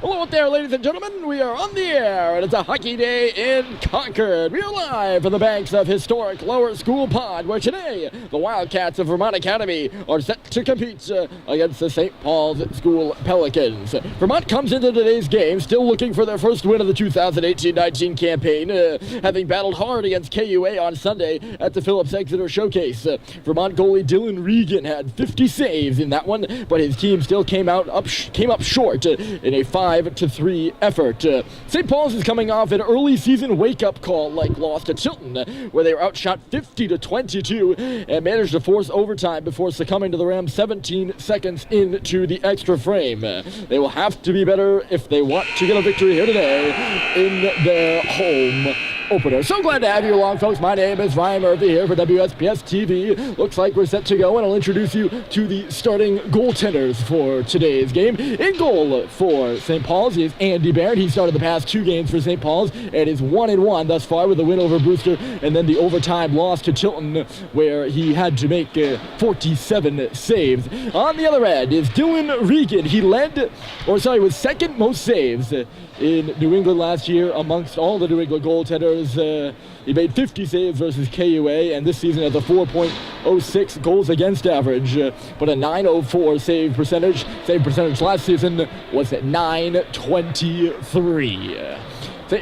Hello out there, ladies and gentlemen. We are on the air, and it's a hockey day in Concord. We are live from the banks of historic Lower School Pond, where today the Wildcats of Vermont Academy are set to compete against the St. Paul's School Pelicans. Vermont comes into today's game still looking for their first win of the 2018-19 campaign, having battled hard against KUA on Sunday at the Phillips Exeter Showcase. Vermont goalie Dylan Regan had 50 saves in that one, but his team still came up short in a 5-3 effort. St. Paul's is coming off an early season wake-up call like loss to Chilton, where they were outshot 50-22 and managed to force overtime before succumbing to the Rams 17 seconds into the extra frame. They will have to be better if they want to get a victory here today in their home opener. So glad to have you along, folks. My name is Ryan Murphy here for WSPS TV. Looks like we're set to go, and I'll introduce you to the starting goaltenders for today's game. In goal for St. Paul's is Andy Barrett. He started the past two games for St. Paul's and is 1-1 thus far with a win over Brewster and then the overtime loss to Chilton, where he had to make 47 saves. On the other end is Dylan Regan. He was second most saves in New England last year amongst all the New England goaltenders. He made 50 saves versus KUA, and this season has a 4.06 goals against average, but a 9.04 save percentage. Save percentage last season was at 9.23.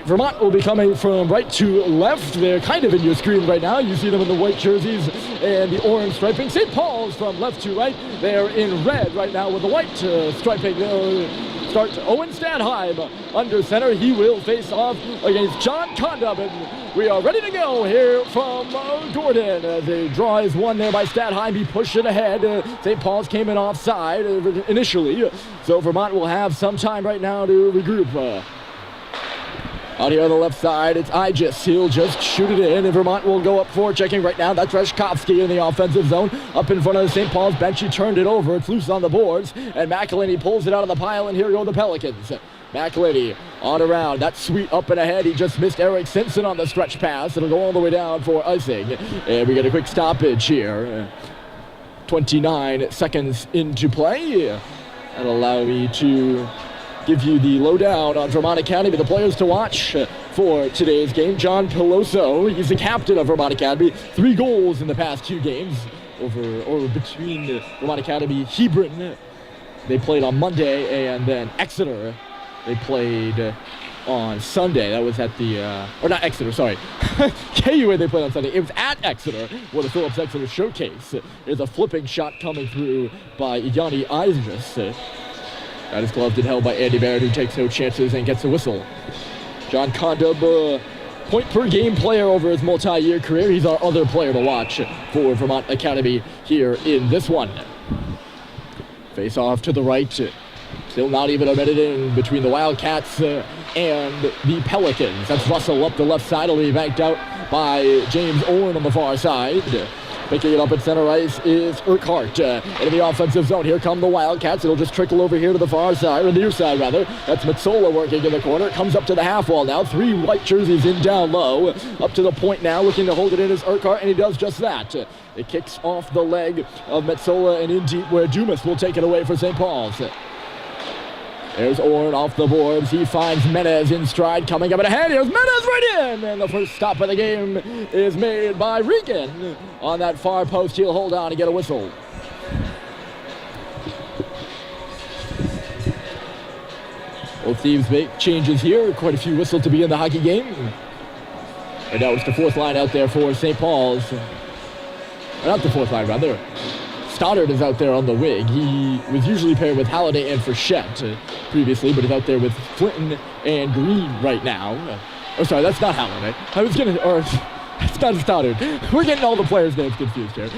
Vermont will be coming from right to left. They're kind of in your screen right now. You see them in the white jerseys and the orange striping. St. Paul's from left to right. They're in red right now with the white striping. Start Owen Stadheim under center. He will face off against John Condub, and we are ready to go here from Gordon. The draw is won there by Stadheim. He pushed it ahead. St. Paul's came in offside initially, so Vermont will have some time right now to regroup. Out here on the left side, it's Igis. He'll just shoot it in, and Vermont will go up for checking right now. That's Reshkovsky in the offensive zone. Up in front of the St. Paul's bench, he turned it over. It's loose on the boards, and McElhinney pulls it out of the pile, and here go the Pelicans. McElhinney on around. That's sweet up and ahead. He just missed Eric Simpson on the stretch pass. It'll go all the way down for icing. And we get a quick stoppage here. 29 seconds into play. That'll allow me to give you the lowdown on Vermont Academy, the players to watch for today's game. John Peloso, he's the captain of Vermont Academy. 3 goals in the past 2 games between Vermont Academy, Hebron. They played on Monday, and then Exeter. They played on Sunday. That was at the, or not Exeter, sorry. KUA they played on Sunday. It was at Exeter, where the Phillips Exeter Showcase. There's a flipping shot coming through by Yanni Igis. That is gloved and held by Andy Barrett, who takes no chances and gets a whistle. John Condub, point-per-game player over his multi-year career. He's our other player to watch for Vermont Academy here in this one. Face off to the right. Still not even a minute in between the Wildcats and the Pelicans. That's Russell up the left side. It'll be backed out by James Owen on the far side. Picking it up at center ice is Urquhart in the offensive zone. Here come the Wildcats. It'll just trickle over here to the far side, or the near side rather. That's Metsola working in the corner. Comes up to the half wall now. 3 white jerseys in down low. Up to the point now, looking to hold it in is Urquhart, and he does just that. It kicks off the leg of Metsola and in deep where Dumas will take it away for St. Paul's. There's Orn off the boards. He finds Menez in stride, coming up and ahead. Here's Menez right in! And the first stop of the game is made by Regan. On that far post, he'll hold on and get a whistle. Both teams make changes here. Quite a few whistles to be in the hockey game. And now it's the 4th line out there for St. Paul's. Not the 4th line, rather. Stoddard is out there on the wing. He was usually paired with Halliday and Frechette previously, but he's out there with Clinton and Green right now. Oh, sorry, that's not Halliday. It's not Stoddard. We're getting all the players' names confused here.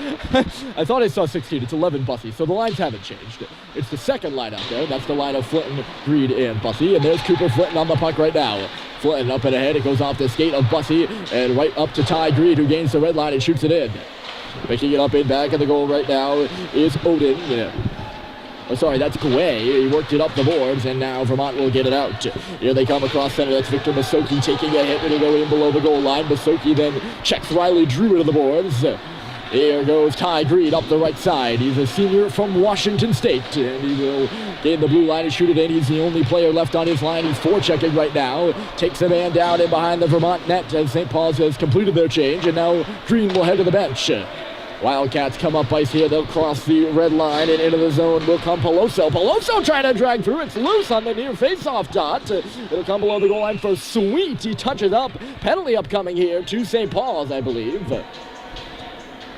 I thought I saw 16. It's 11 Bussey, so the lines haven't changed. It's the second line out there. That's the line of Flinton, Greed, and Bussey. And there's Cooper Flinton on the puck right now. Flinton up and ahead. It goes off the skate of Bussey and right up to Ty Greed, who gains the red line and shoots it in. Picking it up in back of the goal right now is Odin. That's Gway. He worked it up the boards, and now Vermont will get it out. Here they come across center. That's Victor Masoki taking a hit. It'll go in below the goal line. Masoki then checks Riley Drew into the boards. Here goes Ty Greed up the right side. He's a senior from Washington State, and he will gain the blue line and shoot it in. He's the only player left on his line. He's forechecking right now. Takes a man down in behind the Vermont net as St. Paul's has completed their change, and now Green will head to the bench. Wildcats come up ice here. They'll cross the red line, and into the zone will come Peloso. Peloso trying to drag through. It's loose on the near face-off dot. It'll come below the goal line for Sweet. He touches up. Penalty upcoming here to St. Paul's, I believe.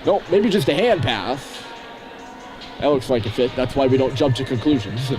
No, maybe just a hand pass. That looks like a fit. That's why we don't jump to conclusions.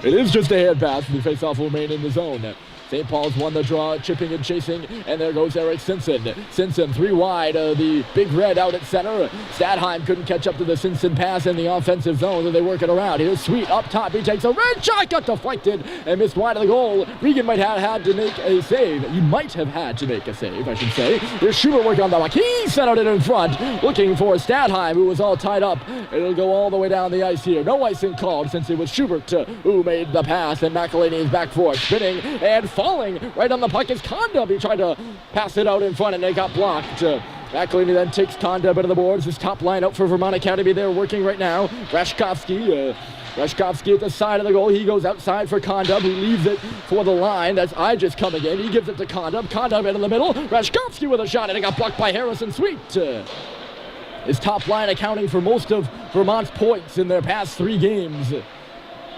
It is just a hand pass. The face-off will remain in the zone. St. Paul's won the draw, chipping and chasing, and there goes Eric Simpson. Simpson 3 wide, the big red out at center. Stadheim couldn't catch up to the Simpson pass in the offensive zone, and they work it around. Here's Sweet up top. He takes a red shot, got deflected, and missed wide of the goal. Regan might have had to make a save. He might have had to make a save, I should say. Here's Schubert working on the block. He centered it in front, looking for Stadheim, who was all tied up. It'll go all the way down the ice here. No icing called since it was Schubert who made the pass, and McElhaney is back for it, spinning and falling right on the puck is Condub. He tried to pass it out in front, and it got blocked. McElhaney then takes Condub into the boards. His top line out for Vermont Academy. They're working right now. Rashkovsky at the side of the goal. He goes outside for Condub, who leaves it for the line. That's Igis coming in. He gives it to Condub. Condub into the middle. Rashkovsky with a shot, and it got blocked by Harrison Sweet. His top line accounting for most of Vermont's points in their past 3 games.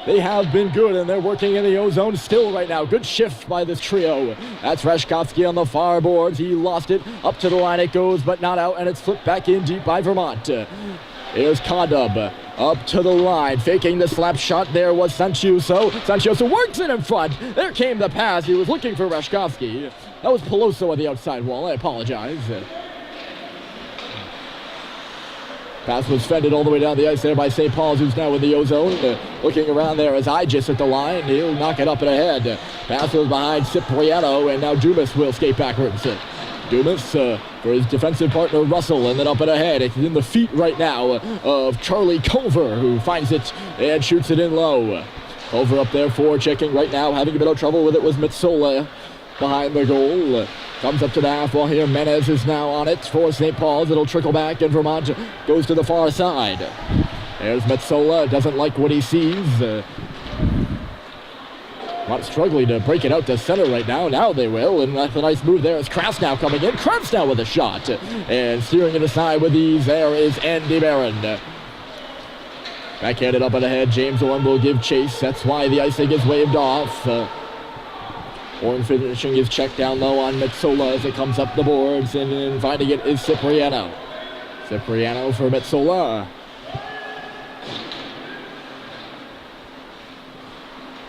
They have been good, and they're working in the O-zone still right now. Good shift by this trio. That's Rashkovsky on the far boards. He lost it. Up to the line it goes, but not out, and it's flipped back in deep by Vermont. Here's Condub up to the line. Faking the slap shot there was Sanchioso. Sanchioso works it in front. There came the pass. He was looking for Rashkovsky. That was Peloso on the outside wall. I apologize. Pass was fended all the way down the ice there by St. Paul's, who's now in the O-zone. Looking around there as Igis at the line. He'll knock it up and ahead. Pass was behind Cipriano, and now Dumas will skate backwards. Dumas for his defensive partner Russell, and then up and ahead. It's in the feet right now of Charlie Culver, who finds it and shoots it in low. Culver up there for checking right now. Having a bit of trouble with it was Metsola behind the goal. Comes up to the half wall here. Menez is now on it for St. Paul's. It'll trickle back, and Vermont goes to the far side. There's Metsola. Doesn't like what he sees. Vermont struggling to break it out to center right now. Now they will, and that's a nice move there. It's Krasnow coming in. Krasnow with a shot. And steering it aside with ease there is Andy Barron. Backhanded up and ahead. James Orn will give chase. That's why the icing is waved off. Orn finishing his check down low on Metsola as it comes up the boards, and then finding it is Cipriano. Cipriano for Metsola.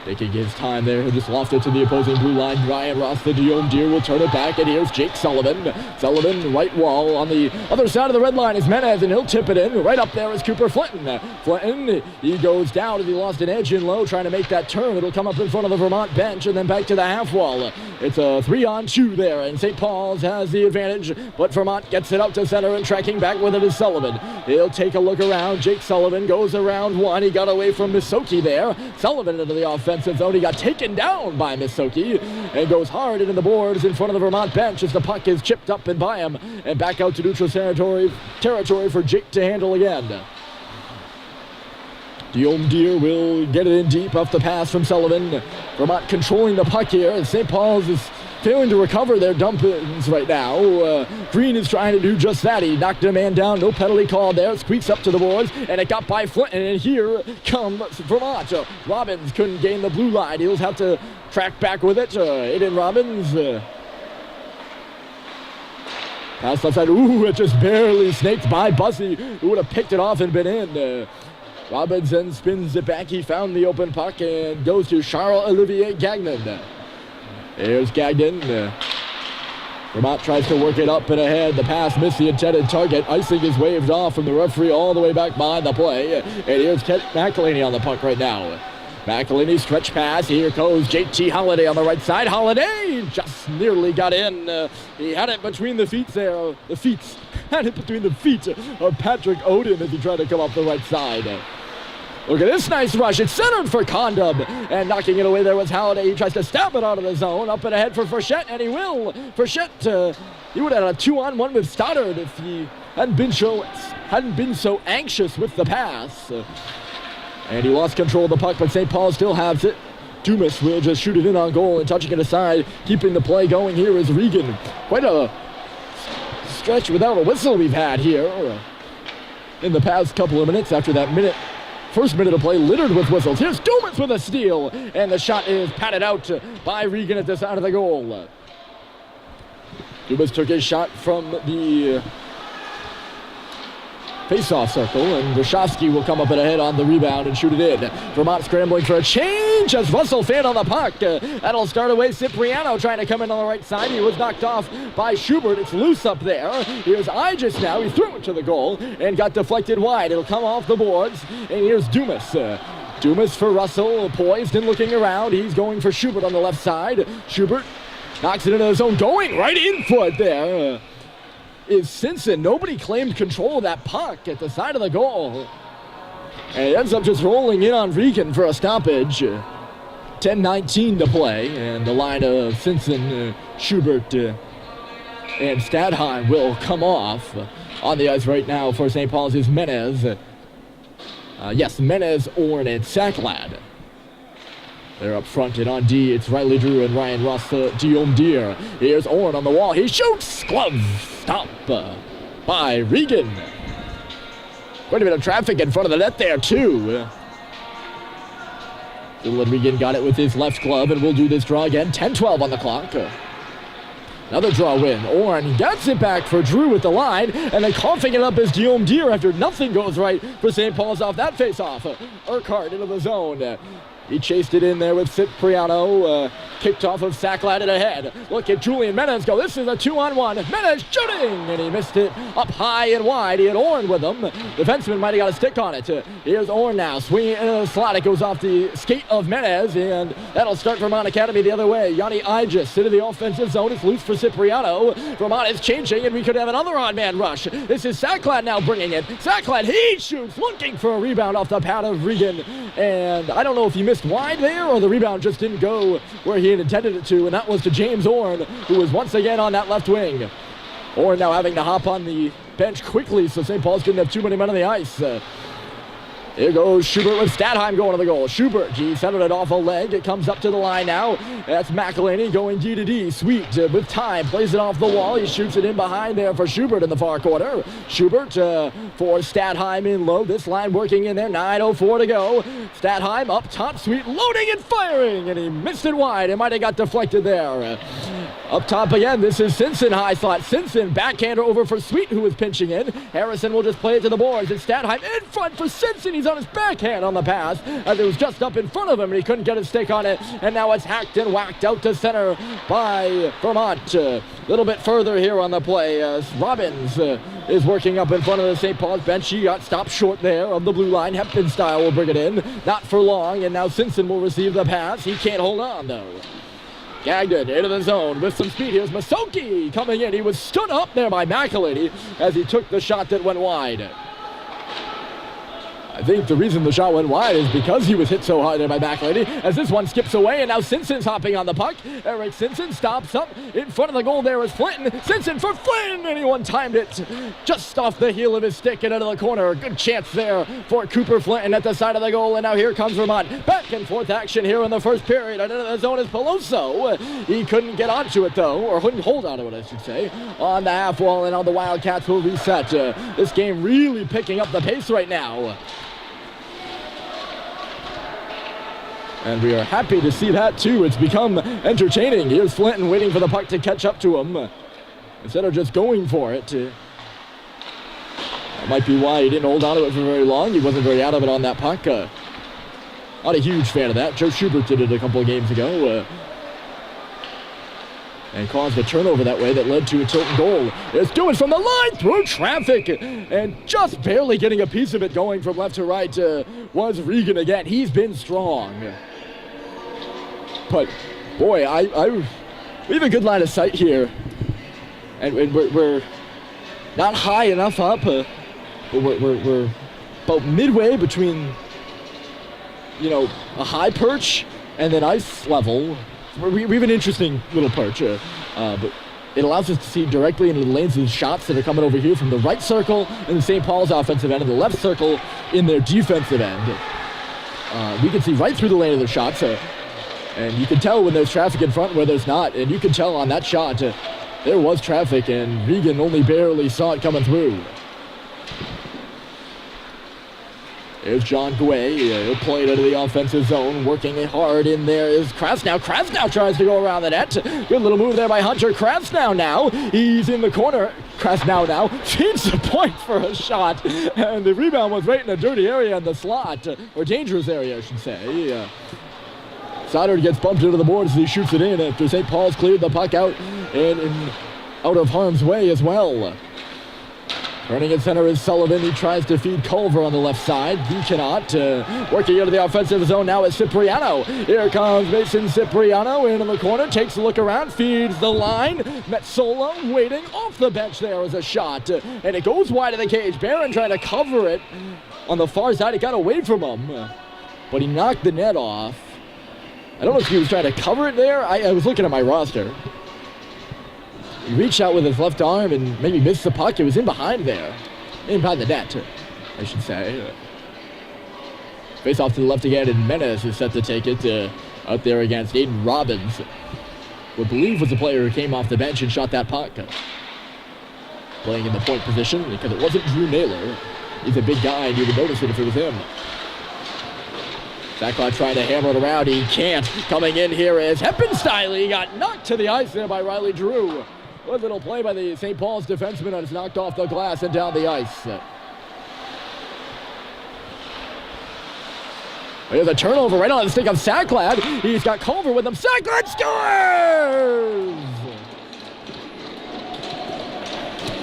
Taking his time there, just lost it to the opposing blue line. Ryan Ross, the Guillaume Deer, will turn it back, and here's Jake Sullivan. Sullivan, right wall. On the other side of the red line is Menez, and he'll tip it in. Right up there is Cooper Flinton. Flinton, he goes down as he lost an edge in low, trying to make that turn. It'll come up in front of the Vermont bench, and then back to the half wall. It's a 3-on-2 there, and St. Paul's has the advantage, but Vermont gets it up to center, and tracking back with it is Sullivan. He'll take a look around. Jake Sullivan goes around one. He got away from Misoki there. Sullivan into the offensive zone. He got taken down by Misoki and goes hard into the boards in front of the Vermont bench as the puck is chipped up and by him, and back out to neutral territory for Jake to handle again. Guillaume Deer will get it in deep off the pass from Sullivan. Vermont controlling the puck here, and St. Paul's is failing to recover their dump-ins right now. Green is trying to do just that. He knocked a man down. No penalty called there. Squeaks up to the boards, and it got by Flinton, and here comes Vermont. Robbins couldn't gain the blue line. He'll have to track back with it. Aiden Robbins. Pass left side. Ooh, it just barely snaked by Bussey, who would have picked it off and been in. Robbins then spins it back. He found the open puck and goes to Charles-Olivier Gagnon. Here's Gagnon. Vermont tries to work it up and ahead. The pass missed the intended target. Icing is waved off from the referee all the way back behind the play. And here's Ted McElhaney on the puck right now. McElhaney stretch pass. Here goes JT Holiday on the right side. Holiday just nearly got in. He had it between the feet there. Had it between the feet of Patrick Odin as he tried to come up the right side. Look at this nice rush. It's centered for Condub. And knocking it away there was Halliday. He tries to stab it out of the zone. Up and ahead for Frechette, and he will. Frechette, he would have had a 2-on-1 with Stoddard if he hadn't been so anxious with the pass. And he lost control of the puck, but St. Paul still has it. Dumas will just shoot it in on goal and touching it aside. Keeping the play going here is Regan. Quite a stretch without a whistle we've had here in the past couple of minutes after that first minute of play littered with whistles. Here's Dumas with a steal, and the shot is patted out by Regan at the side of the goal. Dumas took his shot from the face-off circle, and Rashofsky will come up and ahead on the rebound and shoot it in. Vermont scrambling for a change as Russell failed on the puck. That'll start away Cipriano trying to come in on the right side. He was knocked off by Schubert. It's loose up there. Here's Igis now. He threw it to the goal and got deflected wide. It'll come off the boards, and here's Dumas. Dumas for Russell, poised and looking around. He's going for Schubert on the left side. Schubert knocks it into his own, going right in foot there. Is Simpson. Nobody claimed control of that puck at the side of the goal. And it ends up just rolling in on Regan for a stoppage. 10:19 to play, and the line of Simpson, Schubert, and Stadheim will come off. On the ice right now for St. Paul's is Menez. Menez, Orn, and Sacklad. They're up front, and on D, it's Riley Drew and Ryan Ross, Guillaume Deere. Here's Orn on the wall. He shoots! Glove stop by Regan. Quite a bit of traffic in front of the net there, too. Dylan Regan got it with his left glove, and we'll do this draw again. 10-12 on the clock. Another draw win. Orn gets it back for Drew with the line, and then coughing it up is Guillaume Deere after nothing goes right for St. Paul's off that face-off. Urquhart into the zone. He chased it in there with Cipriano, kicked off of Sacklad and ahead. Look at Julian Menez go. This is a 2-on-1. Menez shooting, and he missed it up high and wide. He had Orn with him. Defenseman might have got a stick on it. Here's Orn now, swinging into the slot. It goes off the skate of Menez, and that'll start Vermont Academy the other way. Yanni Igis into the offensive zone. It's loose for Cipriano. Vermont is changing, and we could have another on-man rush. This is Sacklad now bringing it. Sacklad, he shoots, looking for a rebound off the pad of Regan, and I don't know if he missed wide there or the rebound just didn't go where he had intended it to, and that was to James Orn, who was once again on that left wing. Orn now having to hop on the bench quickly so St. Paul's didn't have too many men on the ice. Here goes Schubert with Stadheim going to the goal. Schubert, he settled it off a leg. It comes up to the line now. That's McElhaney going D to D. Sweet with time. Plays it off the wall. He shoots it in behind there for Schubert in the far corner. Schubert for Stadheim in low. This line working in there. 9:04 to go. Stadheim up top. Sweet loading and firing. And he missed it wide. It might have got deflected there. Up top again. This is Simpson high slot. Simpson backhander over for Sweet, who is pinching in. Harrison will just play it to the boards. It's Stadheim in front for Simpson. He's on his backhand on the pass as it was just up in front of him and he couldn't get his stick on it, and now it's hacked and whacked out to center by Vermont. A little bit further here on the play as Robbins is working up in front of the St. Paul's bench. He got stopped short there of the blue line. Hepburn style will bring it in, not for long, and now Simpson will receive the pass. He can't hold on though. Gagnon into the zone with some speed. Here's Masoki coming in. He was stood up there by McElhaney as he took the shot that went wide. I think the reason the shot went wide is because he was hit so hard there by McElhaney, as this one skips away, and now Simpson's hopping on the puck. Eric Simpson stops up in front of the goal. There is Flinton. Simpson for Flynn, and he one-timed it just off the heel of his stick and into the corner. Good chance there for Cooper Flinton at the side of the goal, and now here comes Vermont. Back and forth action here in the first period. And into the zone is Peloso. He couldn't get onto it though, or couldn't hold onto it, I should say, on the half wall, and now the Wildcats will reset. This game really picking up the pace right now. And we are happy to see that too. It's become entertaining. Here's Flinton waiting for the puck to catch up to him instead of just going for it. That might be why he didn't hold on to it for very long. He wasn't very out of it on that puck. Not a huge fan of that. Joe Schubert did it a couple of games ago. And caused a turnover that way that led to a Tilton goal. It's doing from the line through traffic. And just barely getting a piece of it going from left to right was Regan again. He's been strong. But, boy, we have a good line of sight here. And we're not high enough up. But we're about midway between, a high perch and then ice level. We have an interesting little perch, but it allows us to see directly into the lanes of shots that are coming over here from the right circle in the St. Paul's offensive end and the left circle in their defensive end. We can see right through the lane of the shots. And you can tell when there's traffic in front where there's not. And you can tell on that shot there was traffic, and Regan only barely saw it coming through. There's John Guay. He'll play it into the offensive zone. Working it hard in there is Krasnow. Krasnow tries to go around the net. Good little move there by Hunter Krasnow now. He's in the corner. Krasnow now feeds the point for a shot. And the rebound was right in a dirty area in the slot. Or dangerous area, I should say. Stoddard gets bumped into the board as he shoots it in after St. Paul's cleared the puck out and out of harm's way as well. Running at center is Sullivan. He tries to feed Culver on the left side. He cannot. Working into the offensive zone now is Cipriano. Here comes Mason Cipriano into the corner. Takes a look around. Feeds the line. Metsola waiting off the bench there as a shot. And it goes wide of the cage. Barron trying to cover it on the far side. It got away from him. But he knocked the net off. I don't know if he was trying to cover it there. I was looking at my roster. He reached out with his left arm and maybe missed the puck. It was in behind there. In behind the net, I should say. Face off to the left again, and Menace is set to take it out there against Aiden Robbins, who I believe was the player who came off the bench and shot that puck. Playing in the point position because it wasn't Drew Naylor. He's a big guy, and you would notice it if it was him. Sacklot trying to hammer it around. He can't. Coming in here is Heppenstyle. He got knocked to the ice there by Riley Drew. Good little play by the St. Paul's defenseman, and it's knocked off the glass and down the ice. There's a turnover right on the stick of Sacklad. He's got Culver with him. Sacklad scores!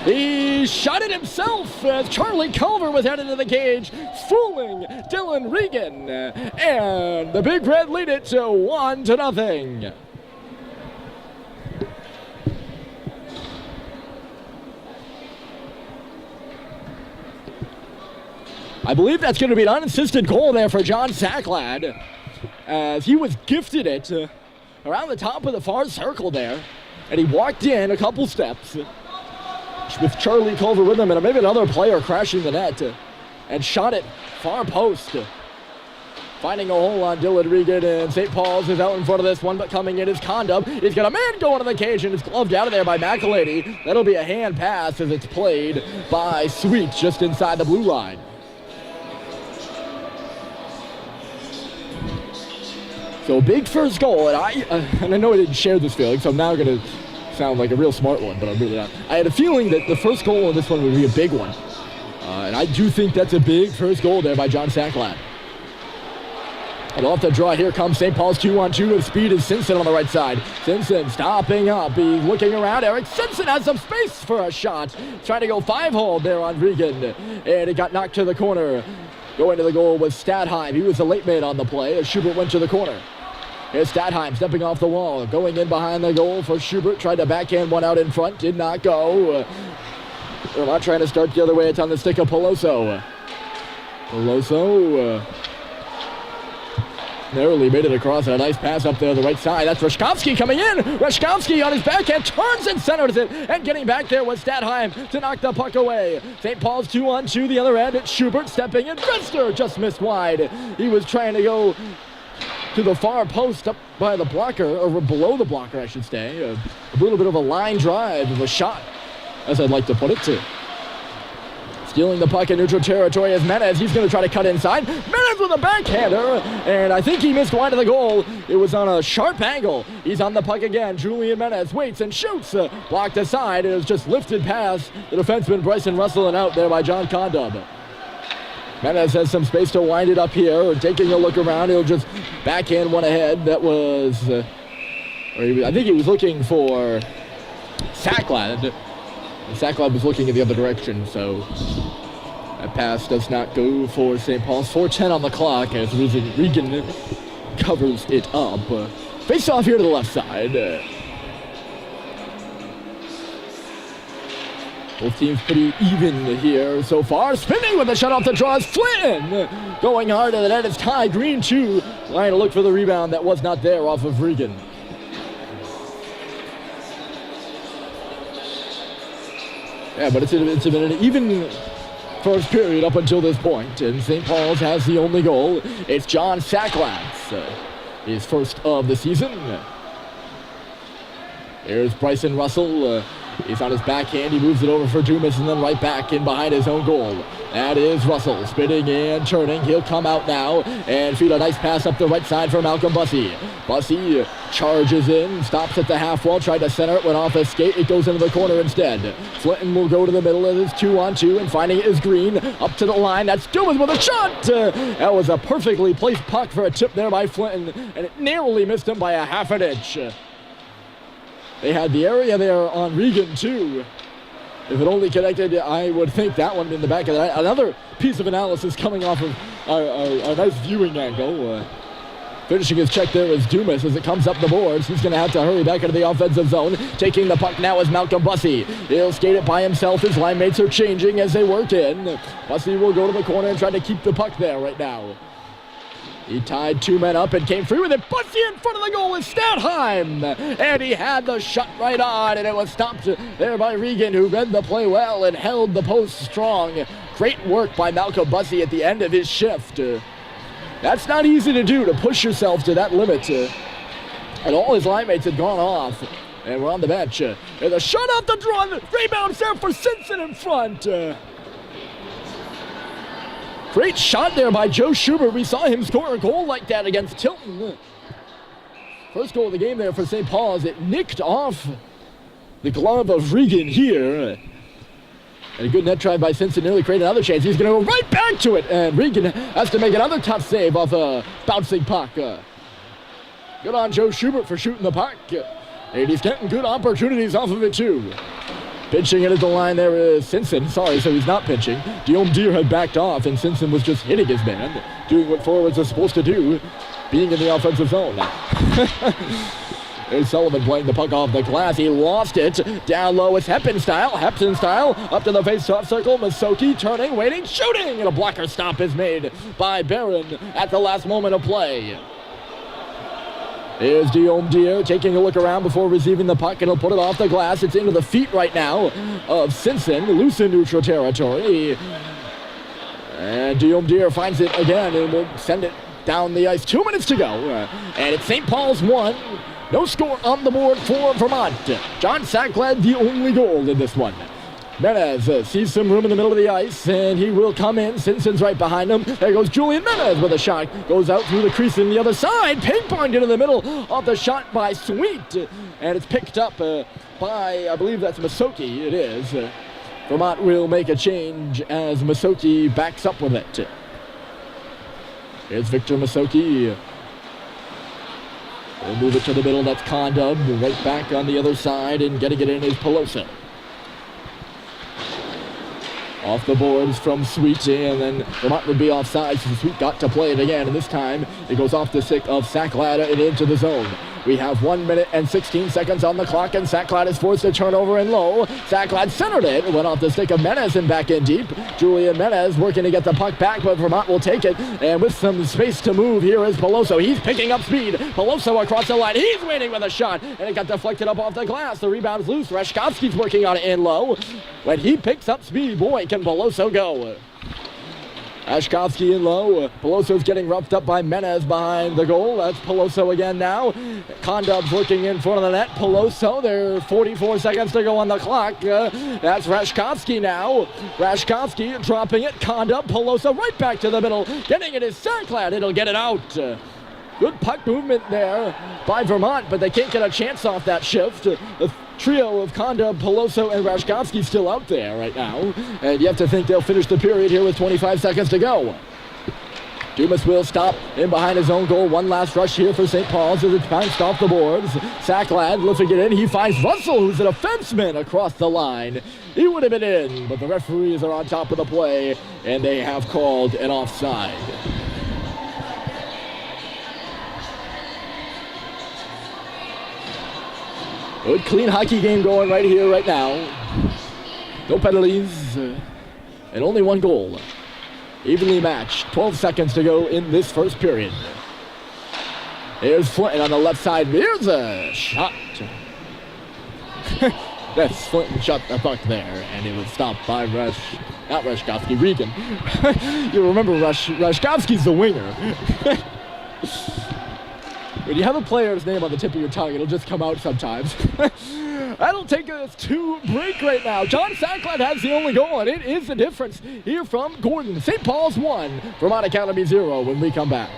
He shot it himself as Charlie Culver was headed to the cage, fooling Dylan Regan. And the Big Red lead it to 1-0. I believe that's going to be an unassisted goal there for John Sacklad, as he was gifted it around the top of the far circle there, and he walked in a couple steps with Charlie Culver with him and maybe another player crashing the net and shot it far post. Finding a hole on Dylan Regan, and St. Paul's is out in front of this one, but coming in is Condom. He's got a man going to the cage, and it's gloved out of there by McElady. That'll be a hand pass as it's played by Sweet just inside the blue line. So big first goal, and I know I didn't share this feeling, so I'm now going to sound like a real smart one, but I'm really not. I had a feeling that the first goal in this one would be a big one. And I do think that's a big first goal there by John Sacklad. And off the draw, here comes St. Paul's 2-on-2 with speed is Simpson on the right side. Simpson stopping up. He's looking around. Eric Simpson has some space for a shot. Trying to go 5-hole there on Regan. And it got knocked to the corner. Going to the goal was Stadheim. He was the late man on the play as Schubert went to the corner. Here's Stadheim stepping off the wall. Going in behind the goal for Schubert. Tried to backhand one out in front. Did not go. Vermont trying to start the other way. It's on the stick of Peloso. Peloso narrowly made it across, and a nice pass up there on the right side. That's Rashkovsky coming in. Rashkovsky on his backhand turns and centers it, and getting back there was Stadheim to knock the puck away. St. Paul's 2-on-2 the other end. It's Schubert stepping in. Fenster just missed wide. He was trying to go to the far post up by the blocker, or below the blocker, I should say. A little bit of a line drive of a shot, as I'd like to put it to. Stealing the puck in neutral territory is Menez. He's going to try to cut inside. Menez with a backhander, and I think he missed wide of the goal. It was on a sharp angle. He's on the puck again. Julian Menez waits and shoots. Blocked aside. It was just lifted past the defenseman Bryson Russell and out there by John Condom. Menez has some space to wind it up here. Taking a look around, he'll just backhand one ahead. That was, I think he was looking for Sacklad. Sacklad was looking in the other direction, so that pass does not go for St. Paul's. 4:10 on the clock as Regan covers it up. Face off here to the left side. Both teams pretty even here so far. Spinning with a shot off the draw is Flynn. Going hard to the net. It's Ty Green, too. Trying to look for the rebound that was not there off of Regan. Yeah, but it's been an even first period up until this point, and St. Paul's has the only goal. It's John Sacklat's, his first of the season. There's Bryson Russell. He's on his backhand. He moves it over for Dumas and then right back in behind his own goal. That is Russell spinning and turning. He'll come out now and feed a nice pass up the right side for Malcolm Bussey. Bussey charges in, stops at the half wall, tried to center it, went off his skate. It goes into the corner instead. Flinton will go to the middle. It is 2-on-2 and finding it is Green. Up to the line. That's Dumas with a shot. That was a perfectly placed puck for a tip there by Flinton, and it narrowly missed him by a half an inch. They had the area there on Regan, too. If it only connected, I would think that one in the back of that. Another piece of analysis coming off of a nice viewing angle. Finishing his check there is Dumas as it comes up the boards. He's going to have to hurry back into the offensive zone. Taking the puck now is Malcolm Bussey. He'll skate it by himself. His line mates are changing as they work in. Bussey will go to the corner and try to keep the puck there right now. He tied two men up and came free with it. Bussey in front of the goal is Stadheim. And he had the shot right on, and it was stopped there by Regan, who read the play well and held the post strong. Great work by Malcolm Bussey at the end of his shift. That's not easy to do, to push yourself to that limit. And all his line mates had gone off. And we're on the bench. And the shot off the draw. Rebounds there for Simpson in front. Great shot there by Joe Schubert. We saw him score a goal like that against Tilton. First goal of the game there for St. Paul's. It nicked off the glove of Regan here. And a good net try by Simpson nearly created another chance. He's going to go right back to it. And Regan has to make another tough save off a bouncing puck. Good on Joe Schubert for shooting the puck. And he's getting good opportunities off of it too. Pinching it at the line there is Simpson. Sorry, so he's not pinching. Guillaume Deere had backed off, and Simpson was just hitting his man, doing what forwards are supposed to do, being in the offensive zone. There's Sullivan playing the puck off the glass. He lost it. Down low, it's Heppenstyle. Up to the face-off circle. Masoki turning, waiting, shooting! And a blocker stop is made by Barron at the last moment of play. Here's Guillaume Deere taking a look around before receiving the puck, and he'll put it off the glass. It's into the feet right now of Simpson, loose in neutral territory. And Guillaume Deere finds it again and will send it down the ice. 2 minutes to go. And it's St. Paul's 1. No score on the board for Vermont. John Sacklat, the only goal in this one. Menez sees some room in the middle of the ice, and he will come in. Simpson's right behind him. There goes Julian Menez with a shot. Goes out through the crease in the other side. Ping-ponged into the middle of the shot by Sweet. And it's picked up by, I believe that's Masoki. It is. Vermont will make a change as Masoki backs up with it. Here's Victor Masoki. We'll move it to the middle. That's Condub. Right back on the other side, and getting it in is Pelosa. Off the boards from Sweet, and then Vermont would be offside, so Sweet got to play it again, and this time it goes off the stick of Sacklat and into the zone. We have 1 minute and 16 seconds on the clock, and Sacklat is forced to turn over and low. Sacklat centered it, went off the stick of Menez and back in deep. Julian Menez working to get the puck back, but Vermont will take it, and with some space to move, here is Peloso. He's picking up speed. Peloso across the line. He's waiting with a shot, and it got deflected up off the glass. The rebound's loose. Reshkovsky's working on it in low. When he picks up speed, boy, can Peloso go. Ashkovsky in low. Peloso's getting roughed up by Menez behind the goal. That's Peloso again now. Condub's looking in front of the net. Peloso, there are 44 seconds to go on the clock. That's Rashkovsky now. Rashkovsky dropping it. Condub, Peloso right back to the middle. Getting it is Sacklat. It'll get it out. Good puck movement there by Vermont, but they can't get a chance off that shift. The trio of Condub, Peloso, and Rashkovsky still out there right now. And you have to think they'll finish the period here with 25 seconds to go. Dumas will stop in behind his own goal. One last rush here for St. Paul's as it's bounced off the boards. Sacklat lifting it in. He finds Russell, who's a defenseman, across the line. He would have been in, but the referees are on top of the play, and they have called an offside. Good clean hockey game going right here, right now. No penalties, and only one goal. Evenly matched. 12 seconds to go in this first period. Here's Flinton on the left side. Here's a shot. That's Flinton shot the puck there, and it was stopped by Not Rashkovsky, Regan. You remember Rashkovsky's the winger. When you have a player's name on the tip of your tongue, it'll just come out sometimes. That'll take us to break right now. John Sacklad has the only goal, and it is the difference here from Gordon. St. Paul's 1, Vermont Academy 0 when we come back.